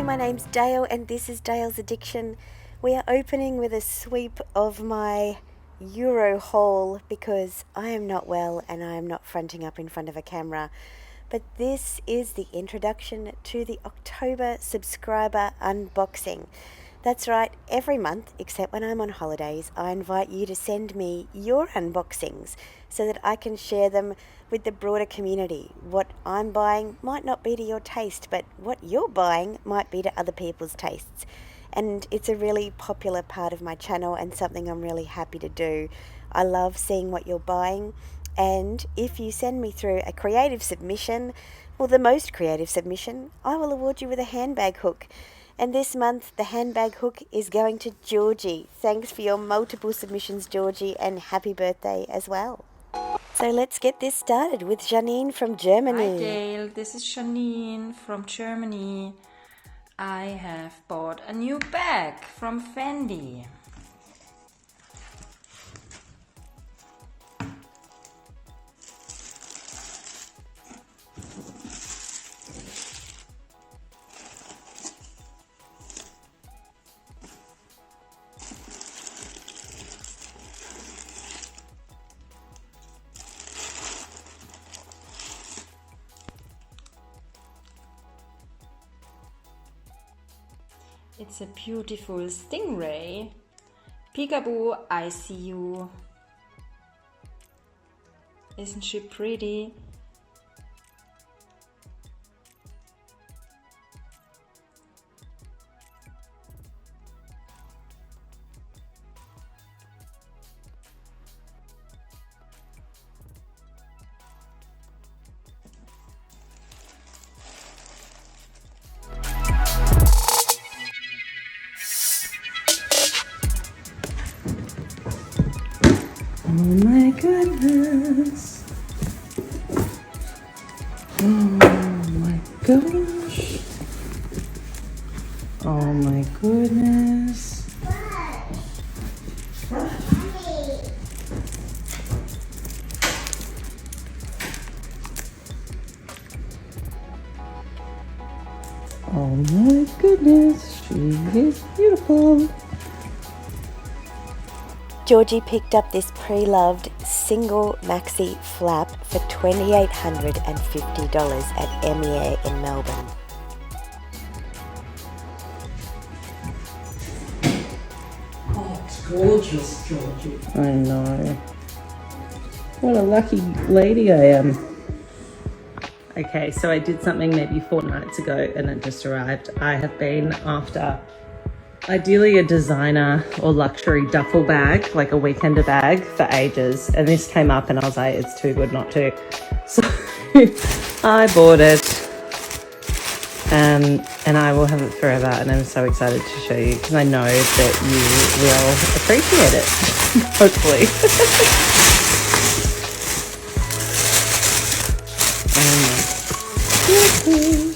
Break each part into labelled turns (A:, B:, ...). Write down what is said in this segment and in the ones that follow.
A: my name's Dayle and this is Dayle's Addiction. We are opening with a sweep of my Euro haul because I am not well and I am not fronting up in front of a camera. But this is the introduction to the October subscriber unboxing. That's right, every month, except when I'm on holidays, I invite you to send me your unboxings so that I can share them with the broader community. What I'm buying might not be to your taste, but what you're buying might be to other people's tastes. And it's a really popular part of my channel and something I'm really happy to do. I love seeing what you're buying, and if you send me through a creative submission, well, the most creative submission, I will award you with a handbag hook. And this month, the handbag hook is going to Georgie. Thanks for your multiple submissions, Georgie, and happy birthday as well. So let's get this started with Janine from Germany.
B: Hi Dayle, this is Janine from Germany. I have bought a new bag from Fendi. It's a beautiful stingray. Peekaboo, I see you. Isn't she pretty?
C: Oh my goodness. Oh my gosh. Oh my goodness. Oh my goodness. She is beautiful.
A: Georgie picked up this pre-loved single maxi flap for $2,850 at MEA in Melbourne.
D: Oh, it's gorgeous, Georgie.
C: I know. What a lucky lady I am. Okay, so I did something maybe 4 nights ago and it just arrived. I have been after ideally a designer or luxury duffel bag, like a weekender bag, for ages. And this came up and I was like, it's too good not to. So I bought it and I will have it forever. And I'm so excited to show you because I know that you will appreciate it, hopefully. Oh my goodness.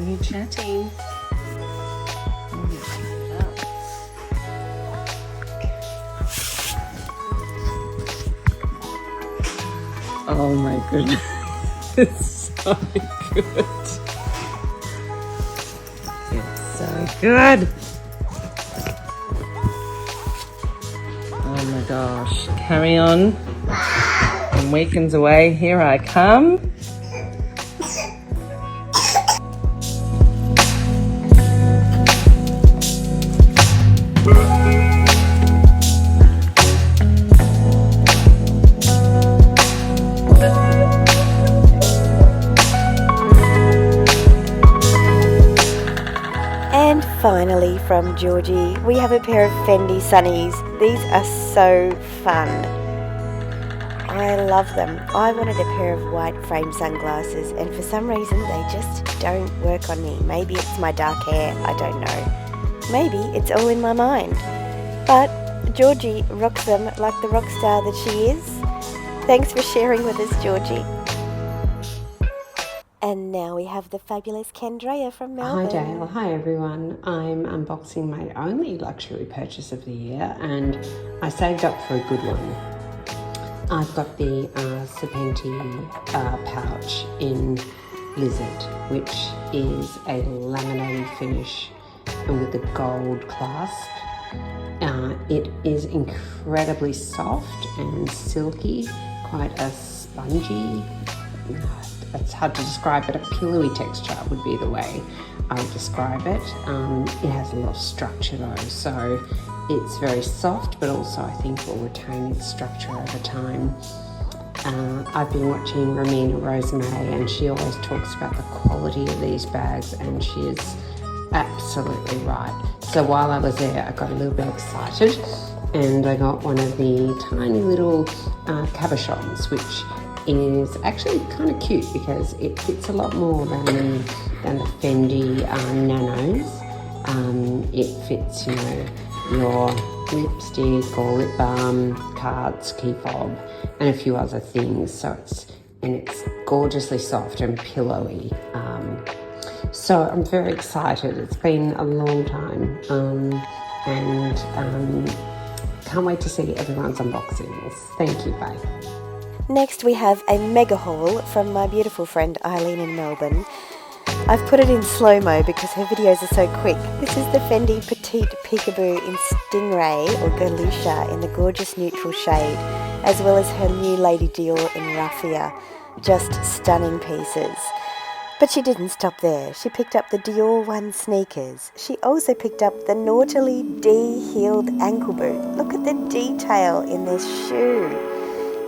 C: You chatting? Oh my goodness. It's so good. It's so good. Oh my gosh. Carry on. And weekends away. Here I come.
A: And finally from Georgie, we have a pair of Fendi sunnies. These are so fun. I love them. I wanted a pair of white frame sunglasses and for some reason they just don't work on me. Maybe it's my dark hair, I don't know. Maybe it's all in my mind. But Georgie rocks them like the rock star that she is. Thanks for sharing with us, Georgie. And now we have the fabulous Kendrea from Melbourne.
E: Hi Dale, hi everyone. I'm unboxing my only luxury purchase of the year and I saved up for a good one. I've got the Serpenti pouch in Lizard, which is a laminated finish and with a gold clasp. It is incredibly soft and silky, quite a spongy, it's hard to describe, but a pillowy texture would be the way I would describe it. It has a lot of structure though, so it's very soft, but also I think will retain its structure over time. I've been watching Romina Rosemary and she always talks about the quality of these bags and she is absolutely right. So while I was there, I got a little bit excited and I got one of the tiny little cabochons, which is actually kind of cute because it fits a lot more than the Fendi nanos. It fits, you know, your lipstick or lip balm, cards, key fob, and a few other things. So it's gorgeously soft and pillowy. So I'm very excited. It's been a long time, and can't wait to see everyone's unboxings. Thank you, bye.
A: Next we have a mega haul from my beautiful friend Eileen in Melbourne. I've put it in slow-mo because her videos are so quick. This is the Fendi Petite Peekaboo in Stingray or Galusha in the gorgeous neutral shade, as well as her new Lady Dior in Raffia. Just stunning pieces. But she didn't stop there. She picked up the Dior 1 sneakers. She also picked up the naughtily D-heeled ankle boot. Look at the detail in this shoe.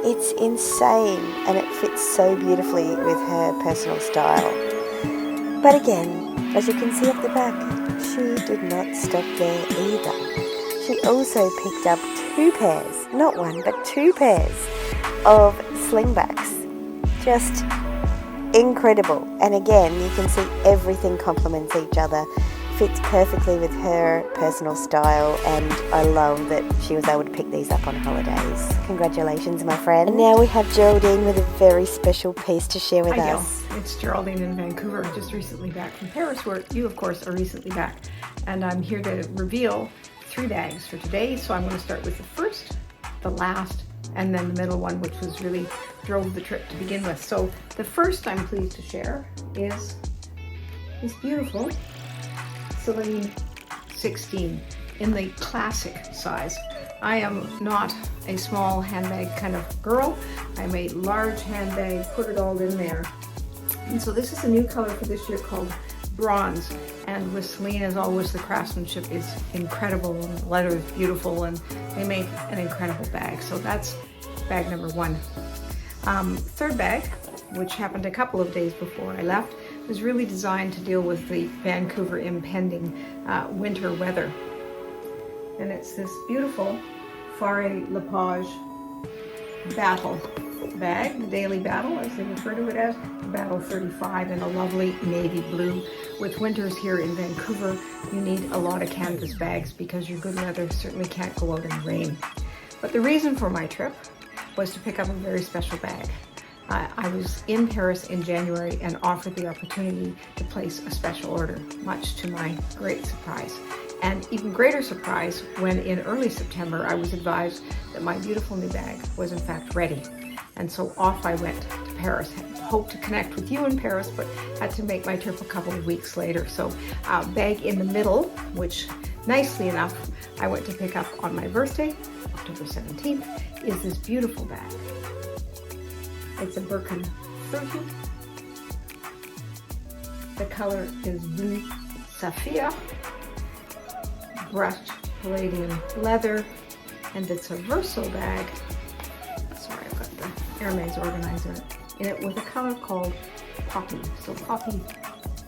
A: It's insane and it fits so beautifully with her personal style. But again, as you can see up the back, she did not stop there either. She also picked up 2 pairs, not 1 but 2 pairs of slingbacks. Just incredible. And again, you can see everything complements each other, fits perfectly with her personal style, and I love that she was able to pick these up on holidays. Congratulations, my friend. And now we have Geraldine with a very special piece to share with
F: Hi,
A: us.
F: Gail. It's Geraldine in Vancouver, just recently back from Paris, where you, of course, are recently back. And I'm here to reveal 3 bags for today. So I'm going to start with the first, the last, and then the middle one, which was really drove the trip to begin with. So the first I'm pleased to share is this beautiful Celine 16 in the classic size. I am not a small handbag kind of girl. I'm a large handbag, put it all in there. And so this is a new color for this year called Bronze. And with Celine, as always, the craftsmanship is incredible and the leather is beautiful and they make an incredible bag. So that's bag number 1. Third bag, which happened a couple of days before I left, was really designed to deal with the Vancouver impending winter weather. And it's this beautiful Fare Lepage Battle bag, the Daily Battle, as they refer to it as, Battle 35 in a lovely navy blue. With winters here in Vancouver, you need a lot of canvas bags because your good leather certainly can't go out in the rain. But the reason for my trip was to pick up a very special bag. I was in Paris in January and offered the opportunity to place a special order, much to my great surprise. And even greater surprise when in early September I was advised that my beautiful new bag was in fact ready. And so off I went to Paris. Hoped to connect with you in Paris, but had to make my trip a couple of weeks later. So bag in the middle, which nicely enough I went to pick up on my birthday, October 17th, is this beautiful bag. It's a Birkin 30. The color is blue sapphire, brushed palladium leather, and it's a Verso bag. Sorry, I've got the Hermes organizer in it with a color called Poppy. So Poppy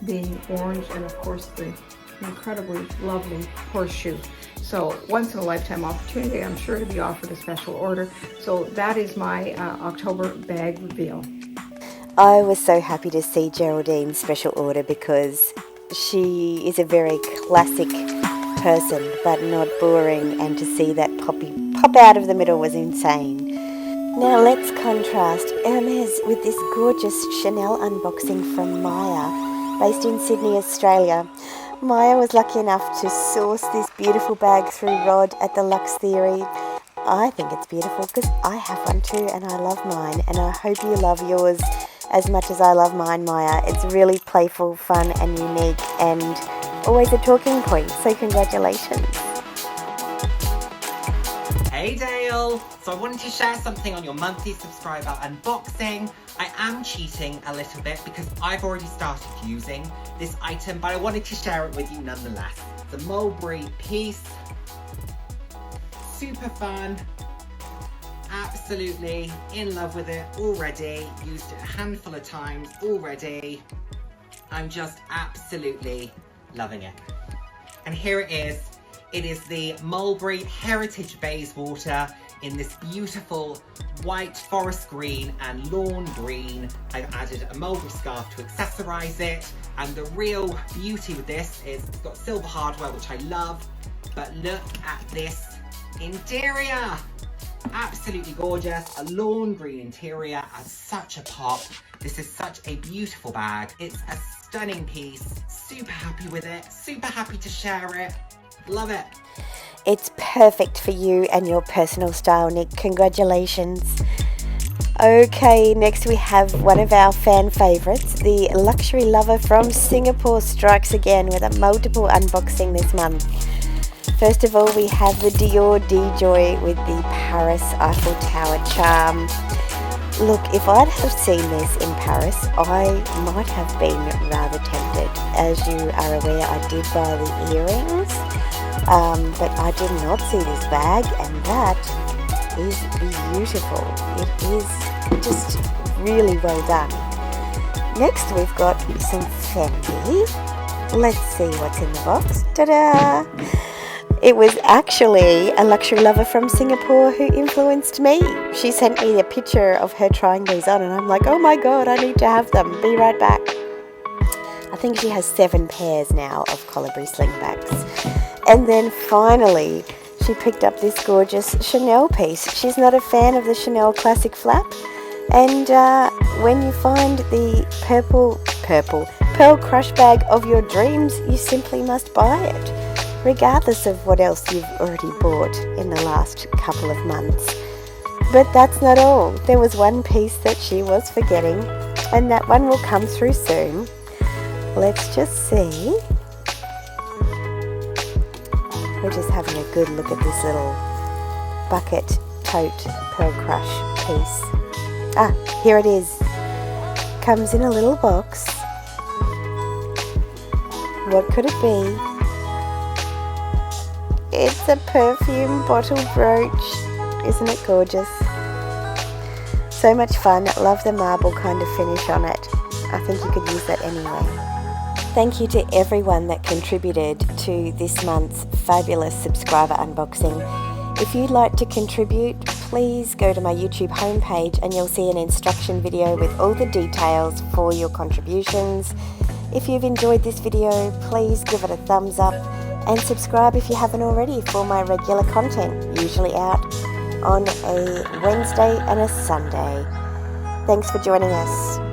F: being orange, and of course the incredibly lovely horseshoe. So once in a lifetime opportunity, I'm sure to be offered a special order. So that is my October bag reveal.
A: I was so happy to see Geraldine's special order because she is a very classic person, but not boring, and to see that poppy pop out of the middle was insane. Now let's contrast Hermes with this gorgeous Chanel unboxing from Maya, based in Sydney, Australia. Maya was lucky enough to source this beautiful bag through Rod at the Luxe Theory. I think it's beautiful because I have one too and I love mine, and I hope you love yours as much as I love mine, Maya. It's really playful, fun and unique and always a talking point, so congratulations.
G: Hey Dale! So I wanted to share something on your monthly subscriber unboxing. I am cheating a little bit because I've already started using this item, but I wanted to share it with you nonetheless. It's a mulberry piece. Super fun. Absolutely in love with it already. Used it a handful of times already. I'm just absolutely loving it. And here it is. It is the Mulberry Heritage Bayswater in this beautiful white forest green and lawn green. I've added a mulberry scarf to accessorise it. And the real beauty with this is it's got silver hardware, which I love. But look at this interior. Absolutely gorgeous. A lawn green interior adds such a pop. This is such a beautiful bag. It's a stunning piece. Super happy with it. Super happy to share it. Love it.
A: It's perfect for you and your personal style, Nick. Congratulations. Okay, next we have one of our fan favourites. The luxury lover from Singapore strikes again with a multiple unboxing this month. First of all, we have the Dior D-Joy with the Paris Eiffel Tower charm. Look, if I'd have seen this in Paris, I might have been rather tempted. As you are aware, I did buy the earrings, but I did not see this bag, and that is beautiful. It is just really well done. Next, we've got some Fendi. Let's see what's in the box. Ta-da! It was actually a luxury lover from Singapore who influenced me. She sent me a picture of her trying these on and I'm like, oh my god, I need to have them. Be right back. I think she has 7 pairs now of colibri slingbacks. And then finally, she picked up this gorgeous Chanel piece. She's not a fan of the Chanel classic flap. And when you find the pearl crush bag of your dreams, you simply must buy it, regardless of what else you've already bought in the last couple of months. But that's not all. There was one piece that she was forgetting, and that one will come through soon. Let's just see. We're just having a good look at this little bucket tote pearl crush piece. Ah, here it is. Comes in a little box. What could it be? It's a perfume bottle brooch. Isn't it gorgeous? So much fun. Love the marble kind of finish on it. I think you could use that anyway. Thank you to everyone that contributed to this month's fabulous subscriber unboxing. If you'd like to contribute, please go to my YouTube homepage and you'll see an instruction video with all the details for your contributions. If you've enjoyed this video, please give it a thumbs up and subscribe if you haven't already for my regular content, usually out on a Wednesday and a Sunday. Thanks for joining us.